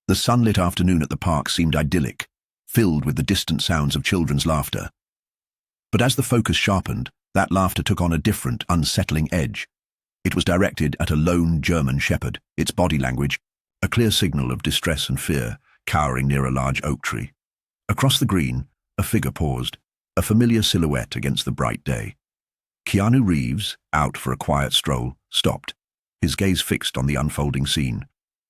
The sunlit afternoon at the park seemed idyllic, filled with the distant sounds of children's laughter. But as the focus sharpened, that laughter took on a different, unsettling edge. It was directed at a lone German shepherd, its body language a clear signal of distress and fear, cowering near a large oak tree. Across the green, a figure paused, a familiar silhouette against the bright day. Keanu Reeves, out for a quiet stroll, stopped, his gaze fixed on the unfolding scene,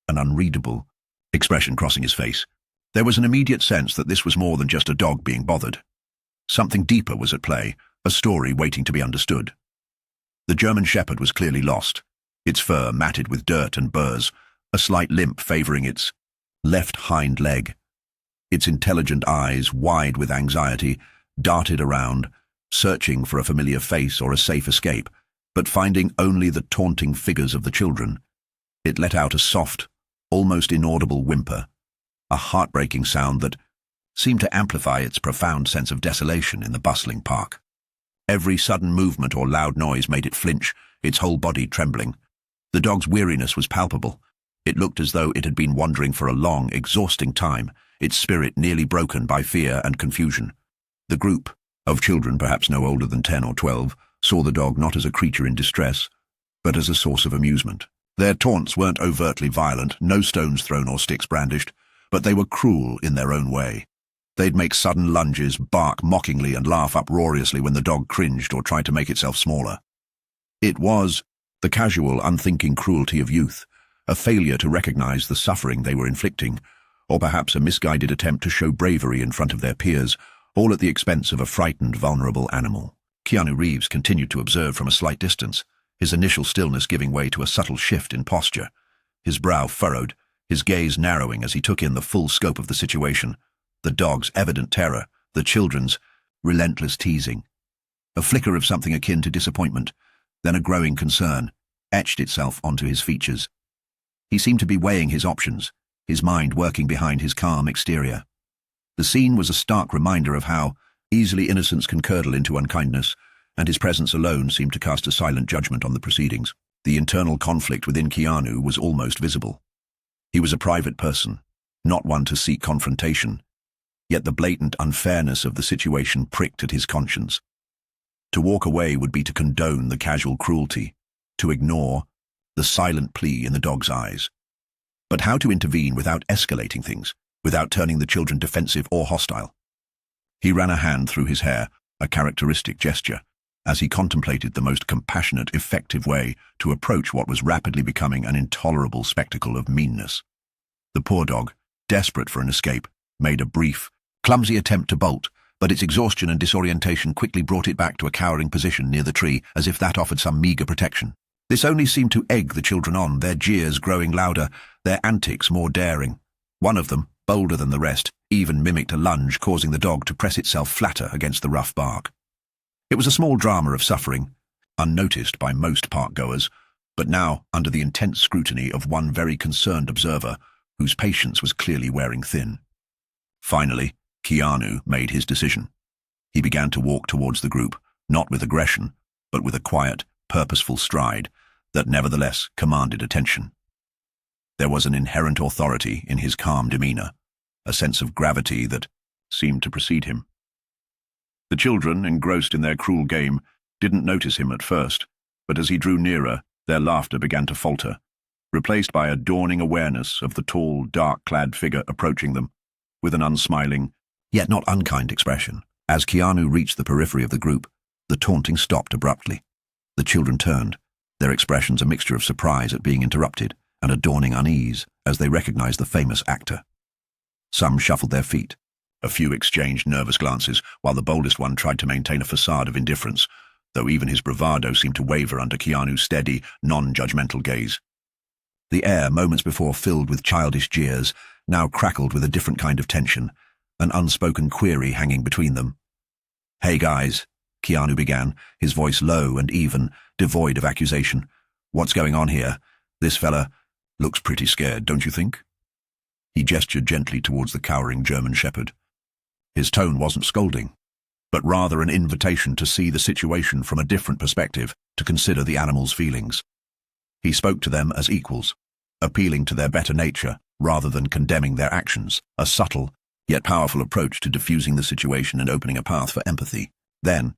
an unreadable expression crossing his face. There was an immediate sense that this was more than just a dog being bothered. Something deeper was at play, a story waiting to be understood. The German shepherd was clearly lost, its fur matted with dirt and burrs, a slight limp favoring its left hind leg. Its intelligent eyes, wide with anxiety, darted around, searching for a familiar face or a safe escape, but finding only the taunting figures of the children. It let out a soft, almost inaudible whimper, a heartbreaking sound that seemed to amplify its profound sense of desolation in the bustling park. Every sudden movement or loud noise made it flinch, its whole body trembling. The dog's weariness was palpable. It looked as though it had been wandering for a long, exhausting time, its spirit nearly broken by fear and confusion. The group, of children perhaps no older than 10 or 12, saw the dog not as a creature in distress, but as a source of amusement. Their taunts weren't overtly violent, no stones thrown or sticks brandished, but they were cruel in their own way. They'd make sudden lunges, bark mockingly and laugh uproariously when the dog cringed or tried to make itself smaller. It was the casual, unthinking cruelty of youth, a failure to recognize the suffering they were inflicting, or perhaps a misguided attempt to show bravery in front of their peers, all at the expense of a frightened, vulnerable animal. Keanu Reeves continued to observe from a slight distance, his initial stillness giving way to a subtle shift in posture. His brow furrowed, his gaze narrowing as he took in the full scope of the situation, the dog's evident terror, the children's relentless teasing. A flicker of something akin to disappointment, then a growing concern, etched itself onto his features. He seemed to be weighing his options, his mind working behind his calm exterior. The scene was a stark reminder of how easily innocence can curdle into unkindness, and his presence alone seemed to cast a silent judgment on the proceedings. The internal conflict within Keanu was almost visible. He was a private person, not one to seek confrontation, yet the blatant unfairness of the situation pricked at his conscience. To walk away would be to condone the casual cruelty, to ignore the silent plea in the dog's eyes. But how to intervene without escalating things, without turning the children defensive or hostile? He ran a hand through his hair, a characteristic gesture, as he contemplated the most compassionate, effective way to approach what was rapidly becoming an intolerable spectacle of meanness. The poor dog, desperate for an escape, made a brief, clumsy attempt to bolt, but its exhaustion and disorientation quickly brought it back to a cowering position near the tree, as if that offered some meager protection. This only seemed to egg the children on, their jeers growing louder, their antics more daring. One of them, bolder than the rest, even mimicked a lunge, causing the dog to press itself flatter against the rough bark. It was a small drama of suffering, unnoticed by most park-goers, but now under the intense scrutiny of one very concerned observer, whose patience was clearly wearing thin. Finally, Keanu made his decision. He began to walk towards the group, not with aggression, but with a quiet, purposeful stride that nevertheless commanded attention. There was an inherent authority in his calm demeanor, a sense of gravity that seemed to precede him. The children, engrossed in their cruel game, didn't notice him at first, but as he drew nearer, their laughter began to falter, replaced by a dawning awareness of the tall, dark-clad figure approaching them, with an unsmiling, yet not unkind expression. As Keanu reached the periphery of the group, the taunting stopped abruptly. The children turned, their expressions a mixture of surprise at being interrupted and a dawning unease as they recognized the famous actor. Some shuffled their feet. A few exchanged nervous glances, while the boldest one tried to maintain a facade of indifference, though even his bravado seemed to waver under Keanu's steady, non-judgmental gaze. The air, moments before filled with childish jeers, now crackled with a different kind of tension, an unspoken query hanging between them. "Hey guys," Keanu began, his voice low and even, devoid of accusation. "What's going on here? This fella looks pretty scared, don't you think?" He gestured gently towards the cowering German shepherd. His tone wasn't scolding, but rather an invitation to see the situation from a different perspective, to consider the animal's feelings. He spoke to them as equals, appealing to their better nature, rather than condemning their actions, a subtle, yet powerful approach to diffusing the situation and opening a path for empathy. Then,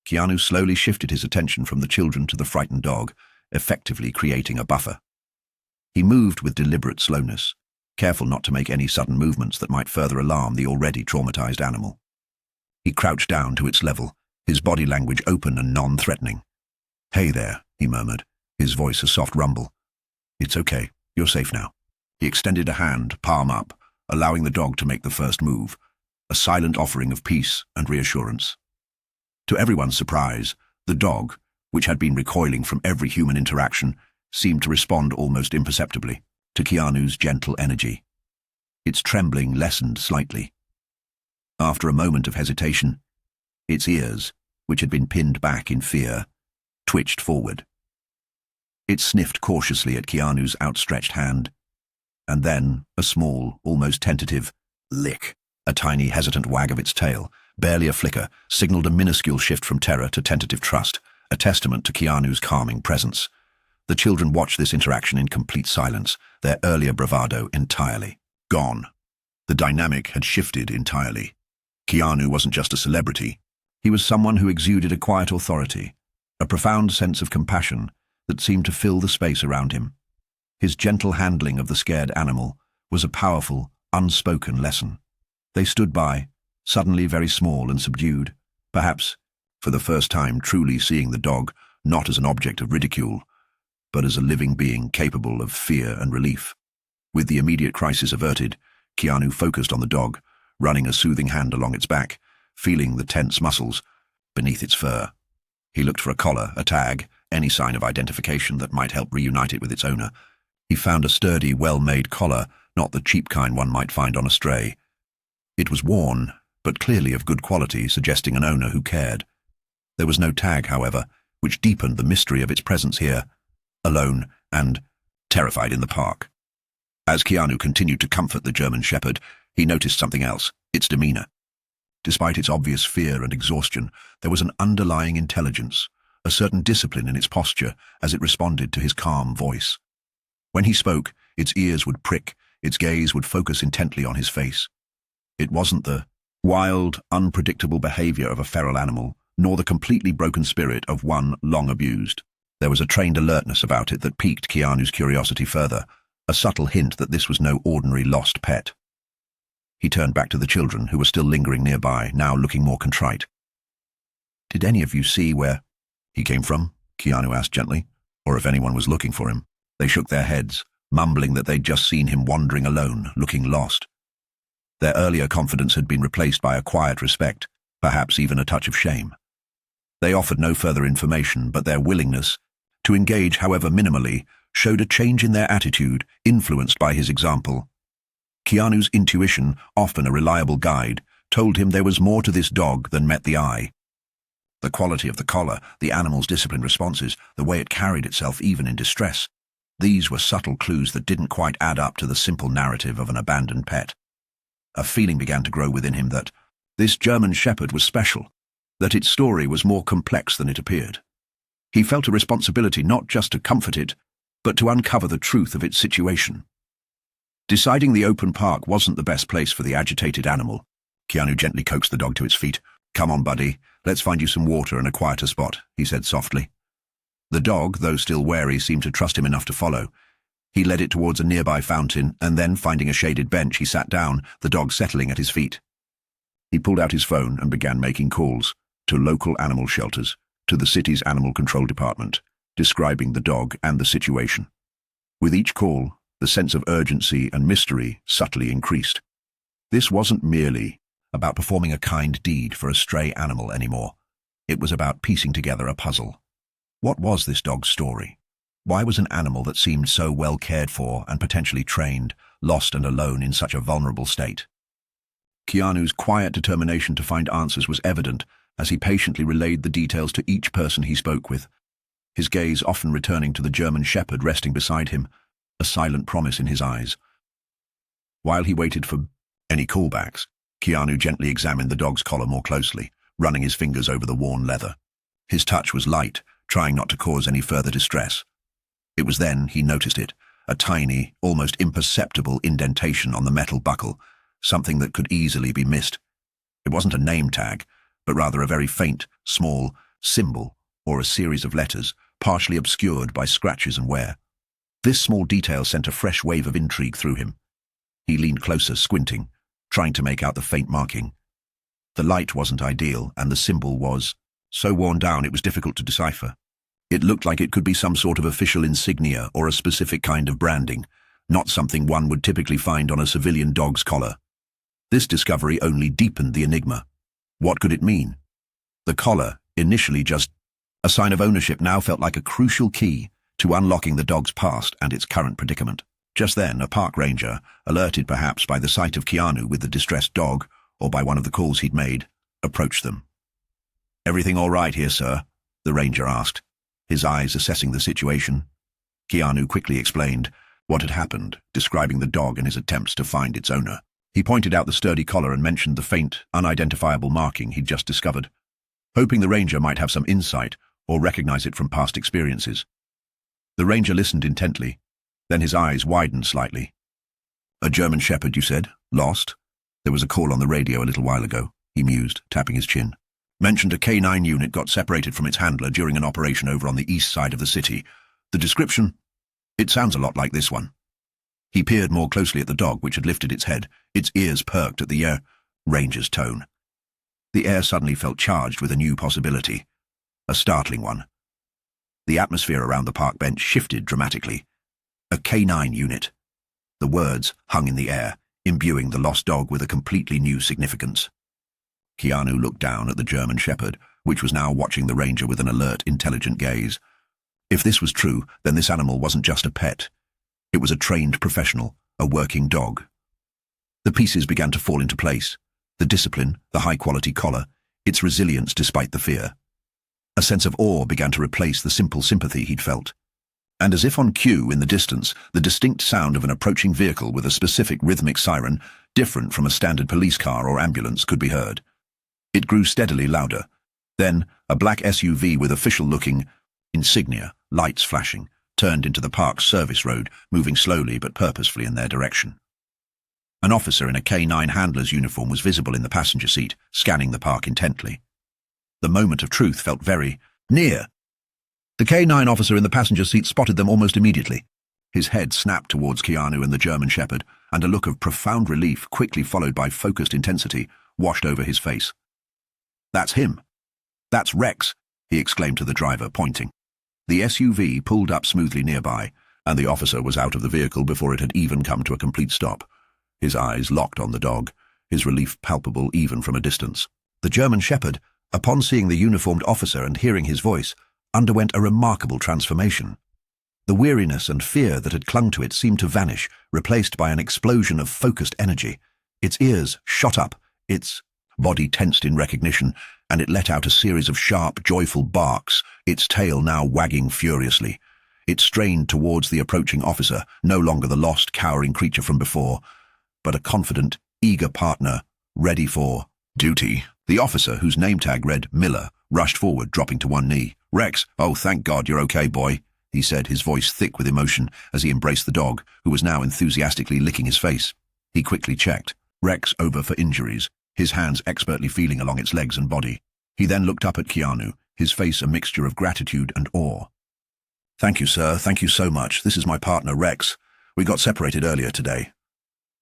Keanu slowly shifted his attention from the children to the frightened dog, effectively creating a buffer. He moved with deliberate slowness, careful not to make any sudden movements that might further alarm the already traumatized animal. He crouched down to its level, his body language open and non-threatening. "Hey there," he murmured, his voice a soft rumble. "It's okay, you're safe now." He extended a hand, palm up, allowing the dog to make the first move, a silent offering of peace and reassurance. To everyone's surprise, the dog, which had been recoiling from every human interaction, seemed to respond almost imperceptibly to Keanu's gentle energy. Its trembling lessened slightly. After a moment of hesitation, its ears, which had been pinned back in fear, twitched forward. It sniffed cautiously at Keanu's outstretched hand, and then a small, almost tentative lick, a tiny hesitant wag of its tail, barely a flicker, signaled a minuscule shift from terror to tentative trust, a testament to Keanu's calming presence. The children watched this interaction in complete silence, their earlier bravado entirely gone. The dynamic had shifted entirely. Keanu wasn't just a celebrity. He was someone who exuded a quiet authority, a profound sense of compassion that seemed to fill the space around him. His gentle handling of the scared animal was a powerful, unspoken lesson. They stood by, suddenly very small and subdued, perhaps, for the first time truly seeing the dog not as an object of ridicule, but as a living being capable of fear and relief. With the immediate crisis averted, Keanu focused on the dog, running a soothing hand along its back, feeling the tense muscles beneath its fur. He looked for a collar, a tag, any sign of identification that might help reunite it with its owner. He found a sturdy, well-made collar, not the cheap kind one might find on a stray. It was worn, but clearly of good quality, suggesting an owner who cared. There was no tag, however, which deepened the mystery of its presence here, alone and terrified in the park. As Keanu continued to comfort the German Shepherd, he noticed something else, its demeanor. Despite its obvious fear and exhaustion, there was an underlying intelligence, a certain discipline in its posture as it responded to his calm voice. When he spoke, its ears would prick, its gaze would focus intently on his face. It wasn't the wild, unpredictable behavior of a feral animal, nor the completely broken spirit of one long abused. There was a trained alertness about it that piqued Keanu's curiosity further, a subtle hint that this was no ordinary lost pet. He turned back to the children, who were still lingering nearby, now looking more contrite. "Did any of you see where he came from?" Keanu asked gently, "or if anyone was looking for him?" They shook their heads, mumbling that they'd just seen him wandering alone, looking lost. Their earlier confidence had been replaced by a quiet respect, perhaps even a touch of shame. They offered no further information, but their willingness to engage, however minimally, showed a change in their attitude, influenced by his example. Keanu's intuition, often a reliable guide, told him there was more to this dog than met the eye. The quality of the collar, the animal's disciplined responses, the way it carried itself even in distress, these were subtle clues that didn't quite add up to the simple narrative of an abandoned pet. A feeling began to grow within him that this German Shepherd was special, that its story was more complex than it appeared. He felt a responsibility not just to comfort it, but to uncover the truth of its situation. Deciding the open park wasn't the best place for the agitated animal, Keanu gently coaxed the dog to its feet. "Come on, buddy, let's find you some water and a quieter spot," he said softly. The dog, though still wary, seemed to trust him enough to follow. He led it towards a nearby fountain, and then, finding a shaded bench, he sat down, the dog settling at his feet. He pulled out his phone and began making calls to local animal shelters, to the city's animal control department, describing the dog and the situation. With each call, the sense of urgency and mystery subtly increased. This wasn't merely about performing a kind deed for a stray animal anymore. It was about piecing together a puzzle. What was this dog's story? Why was an animal that seemed so well cared for and potentially trained, lost and alone in such a vulnerable state? Keanu's quiet determination to find answers was evident as he patiently relayed the details to each person he spoke with, his gaze often returning to the German Shepherd resting beside him, a silent promise in his eyes. While he waited for any callbacks, Keanu gently examined the dog's collar more closely, running his fingers over the worn leather. His touch was light, trying not to cause any further distress. It was then he noticed it, a tiny, almost imperceptible indentation on the metal buckle, something that could easily be missed. It wasn't a name tag, but rather a very faint, small symbol or a series of letters, partially obscured by scratches and wear. This small detail sent a fresh wave of intrigue through him. He leaned closer, squinting, trying to make out the faint marking. The light wasn't ideal, and the symbol was so worn down it was difficult to decipher. It looked like it could be some sort of official insignia or a specific kind of branding, not something one would typically find on a civilian dog's collar. This discovery only deepened the enigma. What could it mean? The collar, initially just a sign of ownership, now felt like a crucial key to unlocking the dog's past and its current predicament. Just then, a park ranger, alerted perhaps by the sight of Keanu with the distressed dog, or by one of the calls he'd made, approached them. "Everything all right here, sir?" the ranger asked, his eyes assessing the situation. Keanu quickly explained what had happened, describing the dog and his attempts to find its owner. He pointed out the sturdy collar and mentioned the faint, unidentifiable marking he'd just discovered, hoping the ranger might have some insight or recognize it from past experiences. The ranger listened intently, then his eyes widened slightly. "A German Shepherd, you said? Lost? There was a call on the radio a little while ago," he mused, tapping his chin. "Mentioned a K-9 unit got separated from its handler during an operation over on the east side of the city. The description? It sounds a lot like this one." He peered more closely at the dog, which had lifted its head, its ears perked at the ranger's tone. The air suddenly felt charged with a new possibility, a startling one. The atmosphere around the park bench shifted dramatically. A K-9 unit. The words hung in the air, imbuing the lost dog with a completely new significance. Keanu looked down at the German Shepherd, which was now watching the ranger with an alert, intelligent gaze. If this was true, then this animal wasn't just a pet. It was a trained professional, a working dog. The pieces began to fall into place. The discipline, the high-quality collar, its resilience despite the fear. A sense of awe began to replace the simple sympathy he'd felt. And as if on cue in the distance, the distinct sound of an approaching vehicle with a specific rhythmic siren, different from a standard police car or ambulance, could be heard. It grew steadily louder. Then, a black SUV with official-looking insignia, lights flashing, turned into the park's service road, moving slowly but purposefully in their direction. An officer in a K-9 handler's uniform was visible in the passenger seat, scanning the park intently. The moment of truth felt very near. The K-9 officer in the passenger seat spotted them almost immediately. His head snapped towards Keanu and the German Shepherd, and a look of profound relief, quickly followed by focused intensity, washed over his face. "That's him. That's Rex," he exclaimed to the driver, pointing. The SUV pulled up smoothly nearby, and the officer was out of the vehicle before it had even come to a complete stop. His eyes locked on the dog, his relief palpable even from a distance. The German Shepherd, upon seeing the uniformed officer and hearing his voice, underwent a remarkable transformation. The weariness and fear that had clung to it seemed to vanish, replaced by an explosion of focused energy. Its ears shot up, its body tensed in recognition, and it let out a series of sharp, joyful barks, its tail now wagging furiously. It strained towards the approaching officer, no longer the lost, cowering creature from before, but a confident, eager partner, ready for duty. The officer, whose name tag read Miller, rushed forward, dropping to one knee. "Rex, oh, thank God you're okay, boy," he said, his voice thick with emotion as he embraced the dog, who was now enthusiastically licking his face. He quickly checked. Rex over for injuries, his hands expertly feeling along its legs and body. He then looked up at Keanu, his face a mixture of gratitude and awe. "Thank you, sir. Thank you so much. This is my partner, Rex. We got separated earlier today."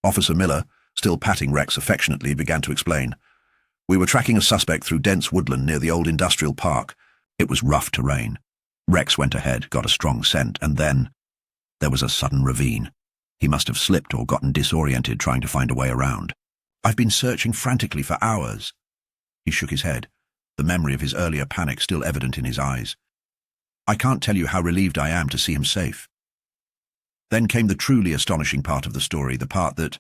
Officer Miller, still patting Rex affectionately, began to explain. "We were tracking a suspect through dense woodland near the old industrial park. It was rough terrain. Rex went ahead, got a strong scent, and then there was a sudden ravine. He must have slipped or gotten disoriented trying to find a way around. I've been searching frantically for hours." He shook his head, the memory of his earlier panic still evident in his eyes. "I can't tell you how relieved I am to see him safe." Then came the truly astonishing part of the story, the part that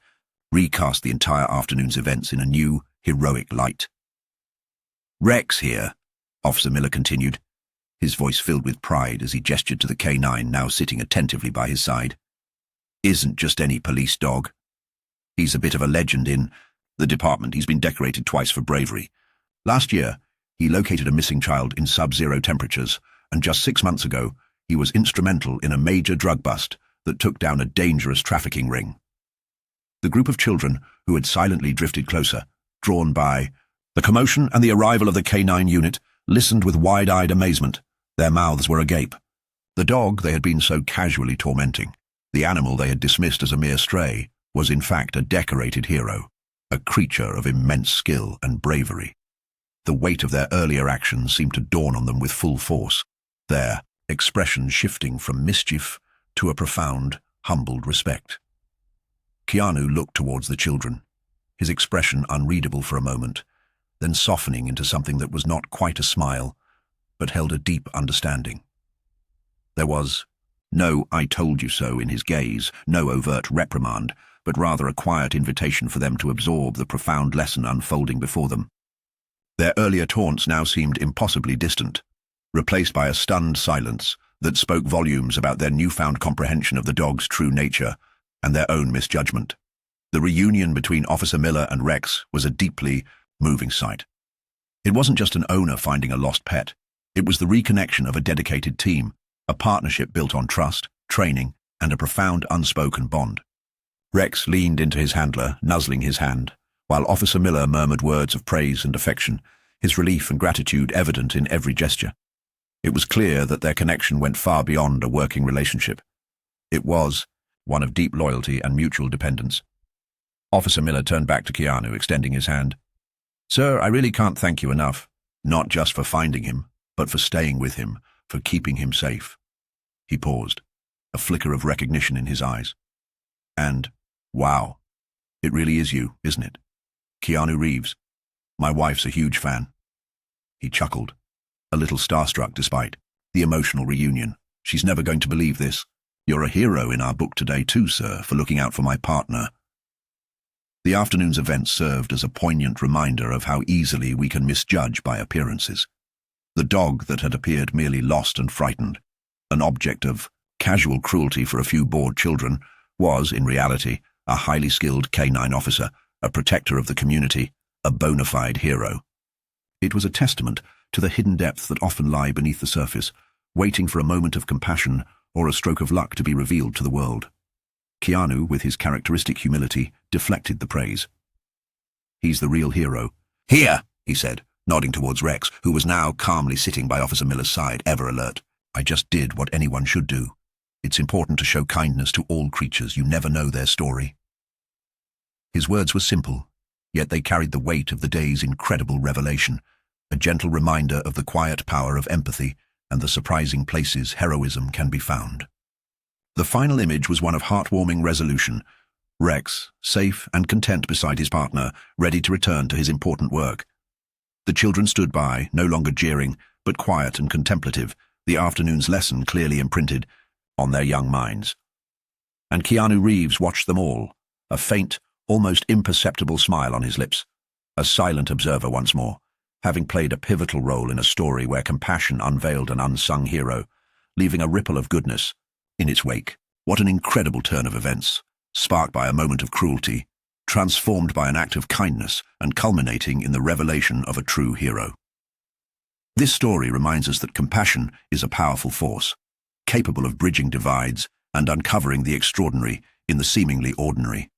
recast the entire afternoon's events in a new, heroic light. "Rex here," Officer Miller continued, his voice filled with pride as he gestured to the K-9 now sitting attentively by his side, "isn't just any police dog. He's a bit of a legend in the department. He's been decorated twice for bravery. Last year, he located a missing child in sub-zero temperatures, and just 6 months ago, he was instrumental in a major drug bust, that took down a dangerous trafficking ring. The group of children, who had silently drifted closer, drawn by the commotion and the arrival of the K-9 unit, listened with wide-eyed amazement. Their mouths were agape. The dog they had been so casually tormenting, the animal they had dismissed as a mere stray, was in fact a decorated hero, a creature of immense skill and bravery. The weight of their earlier actions seemed to dawn on them with full force, their expression shifting from mischief to a profound, humbled respect. Keanu looked towards the children, his expression unreadable for a moment, then softening into something that was not quite a smile, but held a deep understanding. There was no "I told you so" in his gaze, no overt reprimand, but rather a quiet invitation for them to absorb the profound lesson unfolding before them. Their earlier taunts now seemed impossibly distant, replaced by a stunned silence that spoke volumes about their newfound comprehension of the dog's true nature and their own misjudgment. The reunion between Officer Miller and Rex was a deeply moving sight. It wasn't just an owner finding a lost pet. It was the reconnection of a dedicated team, a partnership built on trust, training, and a profound unspoken bond. Rex leaned into his handler, nuzzling his hand, while Officer Miller murmured words of praise and affection, his relief and gratitude evident in every gesture. It was clear that their connection went far beyond a working relationship. It was one of deep loyalty and mutual dependence. Officer Miller turned back to Keanu, extending his hand. "Sir, I really can't thank you enough, not just for finding him, but for staying with him, for keeping him safe." He paused, a flicker of recognition in his eyes. "And, wow, it really is you, isn't it? Keanu Reeves. My wife's a huge fan." He chuckled, a little starstruck despite the emotional reunion. "She's never going to believe this. You're a hero in our book today too, sir, for looking out for my partner." The afternoon's events served as a poignant reminder of how easily we can misjudge by appearances. The dog that had appeared merely lost and frightened, an object of casual cruelty for a few bored children, was, in reality, a highly skilled K-9 officer, a protector of the community, a bona fide hero. It was a testament to the hidden depths that often lie beneath the surface, waiting for a moment of compassion or a stroke of luck to be revealed to the world. Keanu, with his characteristic humility, deflected the praise. "He's the real hero." "Here," he said, nodding towards Rex, who was now calmly sitting by Officer Miller's side, ever alert. "I just did what anyone should do. It's important to show kindness to all creatures. You never know their story." His words were simple, yet they carried the weight of the day's incredible revelation, a gentle reminder of the quiet power of empathy and the surprising places heroism can be found. The final image was one of heartwarming resolution. Rex, safe and content beside his partner, ready to return to his important work. The children stood by, no longer jeering, but quiet and contemplative, the afternoon's lesson clearly imprinted on their young minds. And Keanu Reeves watched them all, a faint, almost imperceptible smile on his lips, a silent observer once more, having played a pivotal role in a story where compassion unveiled an unsung hero, leaving a ripple of goodness in its wake. What an incredible turn of events, sparked by a moment of cruelty, transformed by an act of kindness, and culminating in the revelation of a true hero. This story reminds us that compassion is a powerful force, capable of bridging divides and uncovering the extraordinary in the seemingly ordinary.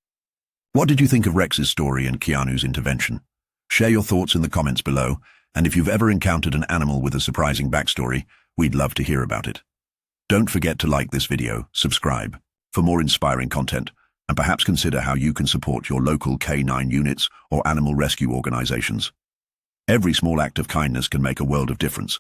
What did you think of Rex's story and Keanu's intervention? Share your thoughts in the comments below, and if you've ever encountered an animal with a surprising backstory, we'd love to hear about it. Don't forget to like this video, subscribe for more inspiring content, and perhaps consider how you can support your local K-9 units or animal rescue organizations. Every small act of kindness can make a world of difference.